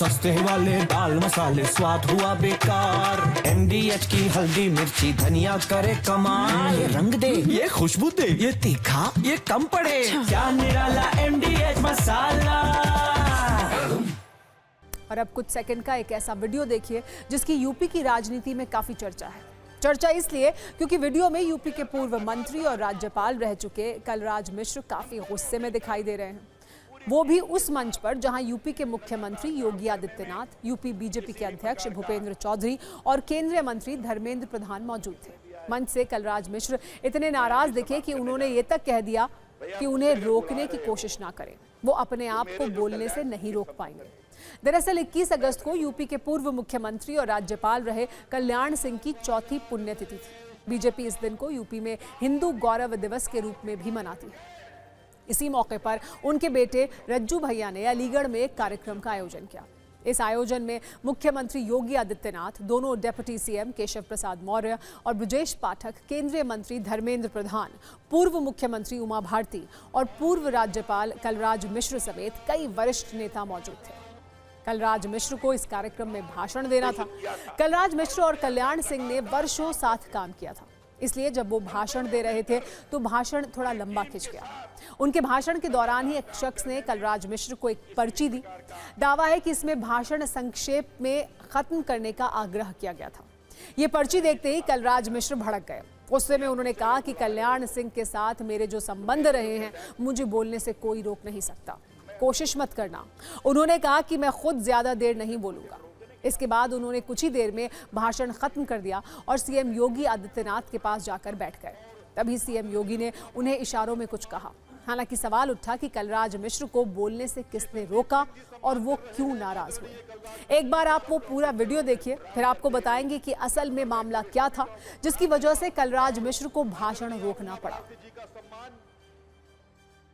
सस्ते वाले दाल मसाले स्वाद हुआ बेकार। MDH की हल्दी मिर्ची धनिया करे कमाल। ये रंग दे, ये खुशबू दे, ये तीखा, ये कम पड़े। क्या निराला MDH मसाला। और अब कुछ सेकंड का एक ऐसा वीडियो देखिए जिसकी यूपी की राजनीति में काफी चर्चा है। चर्चा इसलिए क्योंकि वीडियो में यूपी के पूर्व मंत्री और राज्यपाल रह चुके कलराज मिश्र काफी गुस्से में दिखाई दे रहे हैं, वो भी उस मंच पर जहां यूपी के मुख्यमंत्री योगी आदित्यनाथ, यूपी बीजेपी के अध्यक्ष भूपेंद्र चौधरी और केंद्रीय मंत्री धर्मेंद्र प्रधान मौजूद थे। मंच से कलराज मिश्र इतने नाराज दिखे कि उन्होंने ये तक कह दिया कि उन्हें रोकने की कोशिश ना करें, वो अपने आप को बोलने से नहीं रोक पाएंगे। दरअसल 21 अगस्त को यूपी के पूर्व मुख्यमंत्री और राज्यपाल रहे कल्याण सिंह की चौथी पुण्यतिथि थी। बीजेपी इस दिन को यूपी में हिंदू गौरव दिवस के रूप में भी मनाती है। इसी मौके पर उनके बेटे रज्जू भैया ने अलीगढ़ में एक कार्यक्रम का आयोजन किया। इस आयोजन में मुख्यमंत्री योगी आदित्यनाथ, दोनों डेप्यूटी सीएम केशव प्रसाद मौर्य और ब्रजेश पाठक, केंद्रीय मंत्री धर्मेंद्र प्रधान, पूर्व मुख्यमंत्री उमा भारती और पूर्व राज्यपाल कलराज मिश्र समेत कई वरिष्ठ नेता मौजूद थे। कलराज मिश्र को इस कार्यक्रम में भाषण देना था। कलराज मिश्र और कल्याण सिंह ने वर्षों साथ काम किया था, इसलिए जब वो भाषण दे रहे थे तो भाषण थोड़ा लंबा खिंच गया। उनके भाषण के दौरान ही एक शख्स ने कलराज मिश्र को एक पर्ची दी। दावा है कि इसमें भाषण संक्षेप में खत्म करने का आग्रह किया गया था। ये पर्ची देखते ही कलराज मिश्र भड़क गए। गुस्से में उन्होंने कहा कि कल्याण सिंह के साथ मेरे जो संबंध रहे हैं, मुझे बोलने से कोई रोक नहीं सकता, कोशिश मत करना। उन्होंने कहा कि मैं खुद ज्यादा देर नहीं बोलूंगा। इसके बाद उन्होंने कुछ ही देर में भाषण खत्म कर दिया और सीएम योगी आदित्यनाथ के पास जाकर बैठ गए। तभी सीएम योगी ने उन्हें इशारों में कुछ कहा। हालांकि सवाल उठा कि कलराज मिश्र को बोलने से किसने रोका और वो क्यों नाराज हुए। एक बार आप वो पूरा वीडियो देखिए, फिर आपको बताएंगे कि असल में मामला क्या था जिसकी वजह से कलराज मिश्र को भाषण रोकना पड़ा।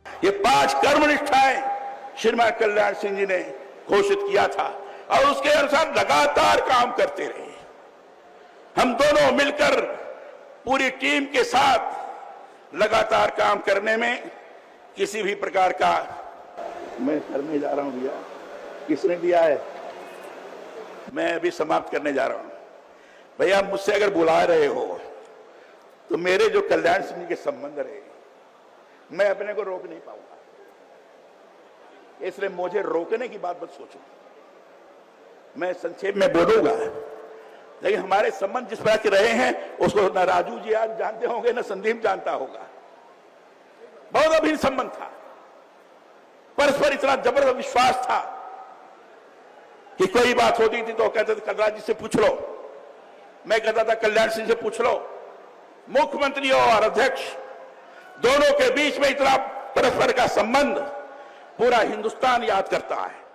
ये 5 कर्मनिष्ठाएं श्रीमान कल्याण सिंह जी ने घोषित किया था और उसके अनुसार लगातार काम करते रहे। हम दोनों मिलकर पूरी टीम के साथ लगातार काम करने में किसी भी प्रकार का, मैं करने जा रहा हूं भैया, किसने दिया है, मैं अभी समाप्त करने जा रहा हूं। भैया मुझसे अगर बुला रहे हो तो मेरे जो कल्याण सिंह के संबंध रहे, मैं अपने को रोक नहीं पाऊंगा, इसलिए मुझे रोकने की बात मत सोचो। मैं संक्षेप में बोलूंगा, लेकिन हमारे संबंध जिस प्रकार के रहे हैं उसको न राजू जी आज जानते होंगे, न संदीप जानता होगा। बहुत अभिन्न संबंध था, परस्पर इतना जबरदस्त विश्वास था कि कोई बात होती थी तो कहते थे कलराज जी से पूछ लो, मैं कहता था कल्याण सिंह से पूछ लो। मुख्यमंत्री और अध्यक्ष दोनों के बीच में इतना परस्पर का संबंध पूरा हिंदुस्तान याद करता है।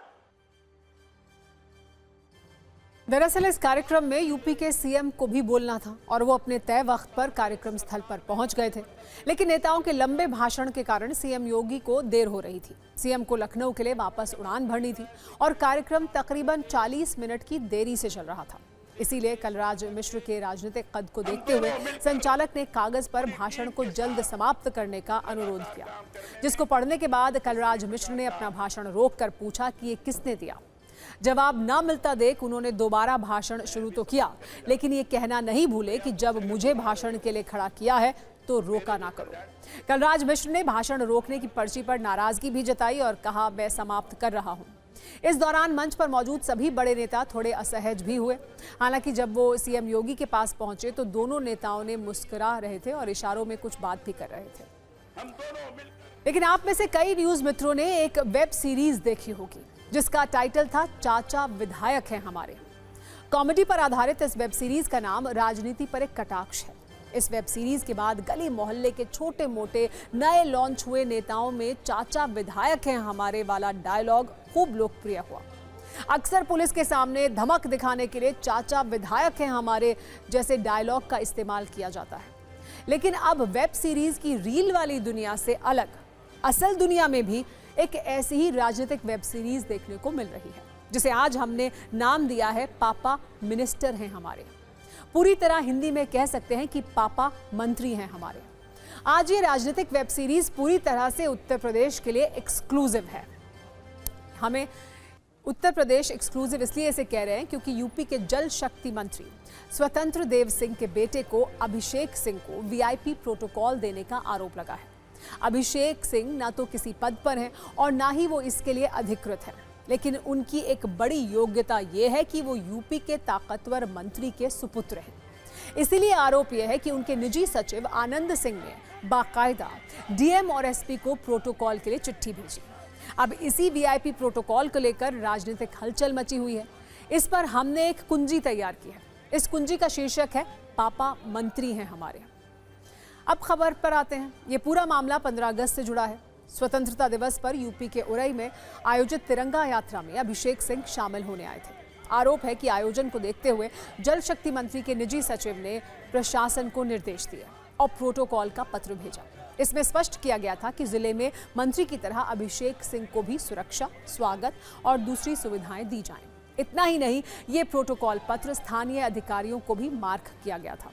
दरअसल इस कार्यक्रम में यूपी के सीएम को भी बोलना था और वो अपने तय वक्त पर कार्यक्रम स्थल पर पहुंच गए थे, लेकिन नेताओं के लंबे भाषण के कारण सीएम योगी को देर हो रही थी। सीएम को लखनऊ के लिए वापस उड़ान भरनी थी और कार्यक्रम तकरीबन 40 मिनट की देरी से चल रहा था। इसीलिए कलराज मिश्र के राजनीतिक कद को देखते हुए संचालक ने कागज पर भाषण को जल्द समाप्त करने का अनुरोध किया, जिसको पढ़ने के बाद कलराज मिश्र ने अपना भाषण रोककर पूछा कि ये किसने दिया। जवाब ना मिलता देख उन्होंने दोबारा भाषण शुरू तो किया, लेकिन ये कहना नहीं भूले कि जब मुझे भाषण के लिए खड़ा किया है तो रोका ना करो। कलराज मिश्र ने भाषण रोकने की पर्ची पर नाराजगी भी जताई और कहा, मैं समाप्त कर रहा हूं। इस दौरान मंच पर मौजूद सभी बड़े नेता थोड़े असहज भी हुए। हालांकि जब वो सीएम योगी के पास पहुंचे तो दोनों नेताओं ने मुस्कुरा रहे थे और इशारों में कुछ बात भी कर रहे थे। लेकिन आप में से कई न्यूज मित्रों ने एक वेब सीरीज देखी होगी जिसका टाइटल था चाचा विधायक हैं हमारे। कॉमेडी पर आधारित इस वेब सीरीज का नाम राजनीति पर एक कटाक्ष है। इस वेब सीरीज के बाद गली मोहल्ले के छोटे मोटे नए लॉन्च हुए नेताओं में चाचा विधायक हैं हमारे वाला डायलॉग खूब लोकप्रिय हुआ। अक्सर पुलिस के सामने धमक दिखाने के लिए चाचा विधायक हैं हमारे जैसे डायलॉग का इस्तेमाल किया जाता है। लेकिन अब वेब सीरीज की रील वाली दुनिया से अलग असल दुनिया में भी एक ऐसी ही राजनीतिक वेब सीरीज देखने को मिल रही है, जिसे आज हमने नाम दिया है पापा मिनिस्टर हैं हमारे। पूरी तरह हिंदी में कह सकते हैं कि पापा मंत्री हैं हमारे। आज ये राजनीतिक वेब सीरीज पूरी तरह से उत्तर प्रदेश के लिए एक्सक्लूसिव है। हमें उत्तर प्रदेश एक्सक्लूसिव इसलिए इसे कह रहे हैं क्योंकि यूपी के जल शक्ति मंत्री स्वतंत्र देव सिंह के बेटे को अभिषेक सिंह को वीआईपी प्रोटोकॉल देने का आरोप लगा है। अभिषेक सिंह ना तो किसी पद पर हैं और ना ही वो इसके लिए अधिकृत हैं, लेकिन उनकी एक बड़ी योग्यता ये है कि वो यूपी के ताकतवर मंत्री के सुपुत्र हैं। इसीलिए आरोप यह है कि उनके निजी सचिव आनंद सिंह ने बाकायदा डीएम और एसपी को प्रोटोकॉल के लिए चिट्ठी भेजी। अब इसी वीआईपी प्रोटोकॉल को लेकर राजनीतिक हलचल मची हुई है। इस पर हमने एक कुंजी तैयार की है। इस कुंजी का शीर्षक है पापा मंत्री हैं हमारे। अब खबर पर आते हैं। ये पूरा मामला 15 अगस्त से जुड़ा है। स्वतंत्रता दिवस पर यूपी के उरई में आयोजित तिरंगा यात्रा में अभिषेक सिंह शामिल होने आए थे। आरोप है कि आयोजन को देखते हुए जल शक्ति मंत्री के निजी सचिव ने प्रशासन को निर्देश दिए और प्रोटोकॉल का पत्र भेजा। इसमें स्पष्ट किया गया था कि जिले में मंत्री की तरह अभिषेक सिंह को भी सुरक्षा, स्वागत और दूसरी सुविधाएं दी जाएं। इतना ही नहीं, ये प्रोटोकॉल पत्र स्थानीय अधिकारियों को भी मार्क किया गया था।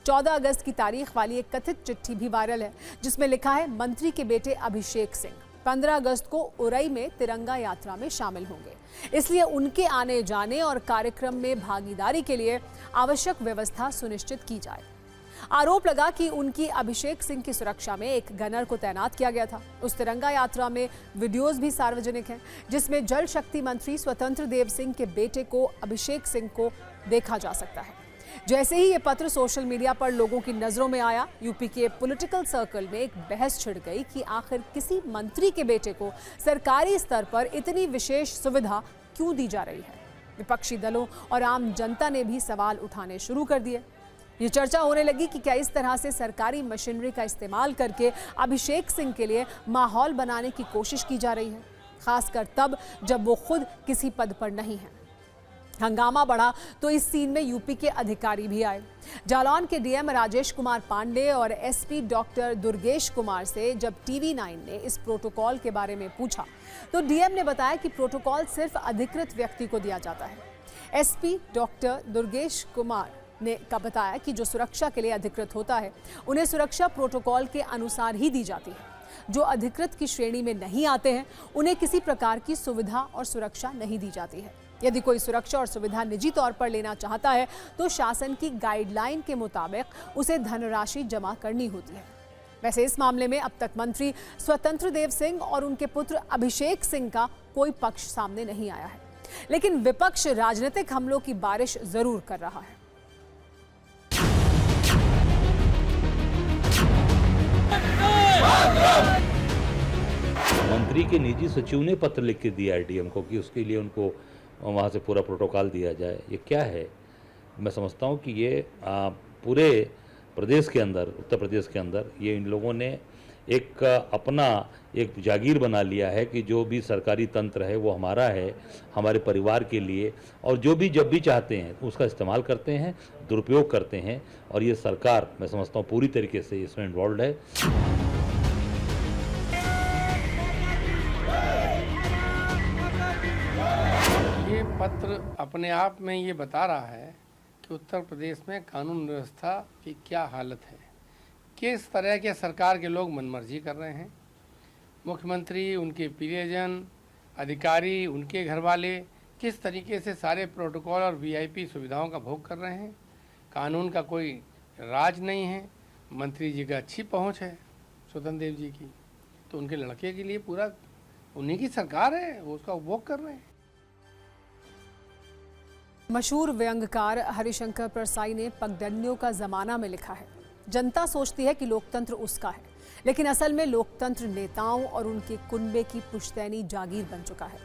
14 अगस्त की तारीख वाली एक कथित चिट्ठी भी वायरल है, जिसमें लिखा है मंत्री के बेटे अभिषेक सिंह 15 अगस्त को उरई में तिरंगा यात्रा में शामिल होंगे, इसलिए उनके आने जाने और कार्यक्रम में भागीदारी के लिए आवश्यक व्यवस्था सुनिश्चित की जाए। आरोप लगा कि उनकी अभिषेक सिंह की सुरक्षा में एक गनर को तैनात किया गया था। उस तिरंगा यात्रा में वीडियोस भी सार्वजनिक हैं, जिसमें जल शक्ति मंत्री स्वतंत्र देव सिंह के बेटे को अभिषेक सिंह को देखा जा सकता है। जैसे ही ये पत्र सोशल मीडिया पर लोगों की नजरों में आया, यूपी के पॉलिटिकल सर्कल में एक बहस छिड़ गई कि आखिर किसी मंत्री के बेटे को सरकारी स्तर पर इतनी विशेष सुविधा क्यों दी जा रही है। विपक्षी दलों और आम जनता ने भी सवाल उठाने शुरू कर दिए। ये चर्चा होने लगी कि क्या इस तरह से सरकारी मशीनरी का इस्तेमाल करके अभिषेक सिंह के लिए माहौल बनाने की कोशिश की जा रही है, खासकर तब जब वो खुद किसी पद पर नहीं है। हंगामा बढ़ा तो इस सीन में यूपी के अधिकारी भी आए। जालौन के डीएम राजेश कुमार पांडे और एसपी डॉक्टर दुर्गेश कुमार से जब TV9 ने इस प्रोटोकॉल के बारे में पूछा, तो डीएम ने बताया कि प्रोटोकॉल सिर्फ अधिकृत व्यक्ति को दिया जाता है। एसपी डॉक्टर दुर्गेश कुमार ने बताया कि जो सुरक्षा के लिए अधिकृत होता है, उन्हें सुरक्षा प्रोटोकॉल के अनुसार ही दी जाती है। जो अधिकृत की श्रेणी में नहीं आते हैं, उन्हें किसी प्रकार की सुविधा और सुरक्षा नहीं दी जाती है। यदि कोई सुरक्षा और सुविधा निजी तौर पर लेना चाहता है, तो शासन की गाइडलाइन के मुताबिक उसे धनराशि जमा करनी होती है। वैसे इस मामले में अब तक मंत्री स्वतंत्र देव सिंह और उनके पुत्र अभिषेक सिंह का कोई पक्ष सामने नहीं आया है, लेकिन विपक्ष राजनीतिक हमलों की बारिश जरूर कर रहा है। मंत्री के निजी सचिव ने पत्र लिख के दिया है डीएम को कि उसके लिए उनको वहाँ से पूरा प्रोटोकॉल दिया जाए। ये क्या है? मैं समझता हूँ कि ये पूरे प्रदेश के अंदर, उत्तर प्रदेश के अंदर ये इन लोगों ने एक अपना एक जागीर बना लिया है कि जो भी सरकारी तंत्र है वो हमारा है, हमारे परिवार के लिए, और जो भी जब भी चाहते हैं उसका इस्तेमाल करते हैं, दुरुपयोग करते हैं। और ये सरकार, मैं समझता हूँ, पूरी तरीके से इसमें इन्वॉल्व है। ये पत्र अपने आप में ये बता रहा है कि उत्तर प्रदेश में कानून व्यवस्था की क्या हालत है, किस तरह के सरकार के लोग मनमर्जी कर रहे हैं। मुख्यमंत्री, उनके प्रियजन, अधिकारी, उनके घर वाले किस तरीके से सारे प्रोटोकॉल और वीआईपी सुविधाओं का भोग कर रहे हैं। कानून का कोई राज नहीं है। मंत्री जी का अच्छी पहुंच है स्वतंत्र देव जी की, तो उनके लड़के के लिए पूरा उन्हीं की सरकार है, वो उसका उपभोग कर रहे हैं। मशहूर व्यंग्यकार हरिशंकर परसाई ने पगडंडियों का जमाना में लिखा है, जनता सोचती है कि लोकतंत्र उसका है, लेकिन असल में लोकतंत्र नेताओं और उनके कुनबे की पुश्तैनी जागीर बन चुका है।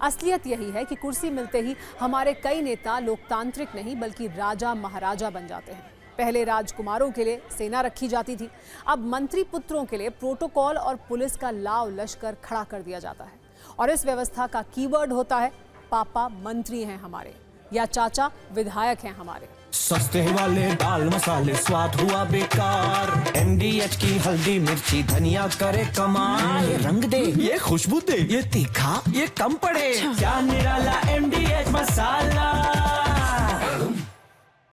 असलियत यही है कि कुर्सी मिलते ही हमारे कई नेता लोकतांत्रिक नहीं बल्कि राजा महाराजा बन जाते हैं। पहले राजकुमारों के लिए सेना रखी जाती थी, अब मंत्री पुत्रों के लिए प्रोटोकॉल और पुलिस का लाव लश्कर खड़ा कर दिया जाता है। और इस व्यवस्था का कीवर्ड होता है पापा मंत्री हैं हमारे या चाचा विधायक हैं हमारे। सस्ते वाले दाल मसाले स्वाद हुआ बेकार, MDH की हल्दी मिर्ची धनिया करे कमाल। ये रंग दे, ये खुशबू दे, ये तीखा, ये कम पड़े, क्या निराला MDH मसाला।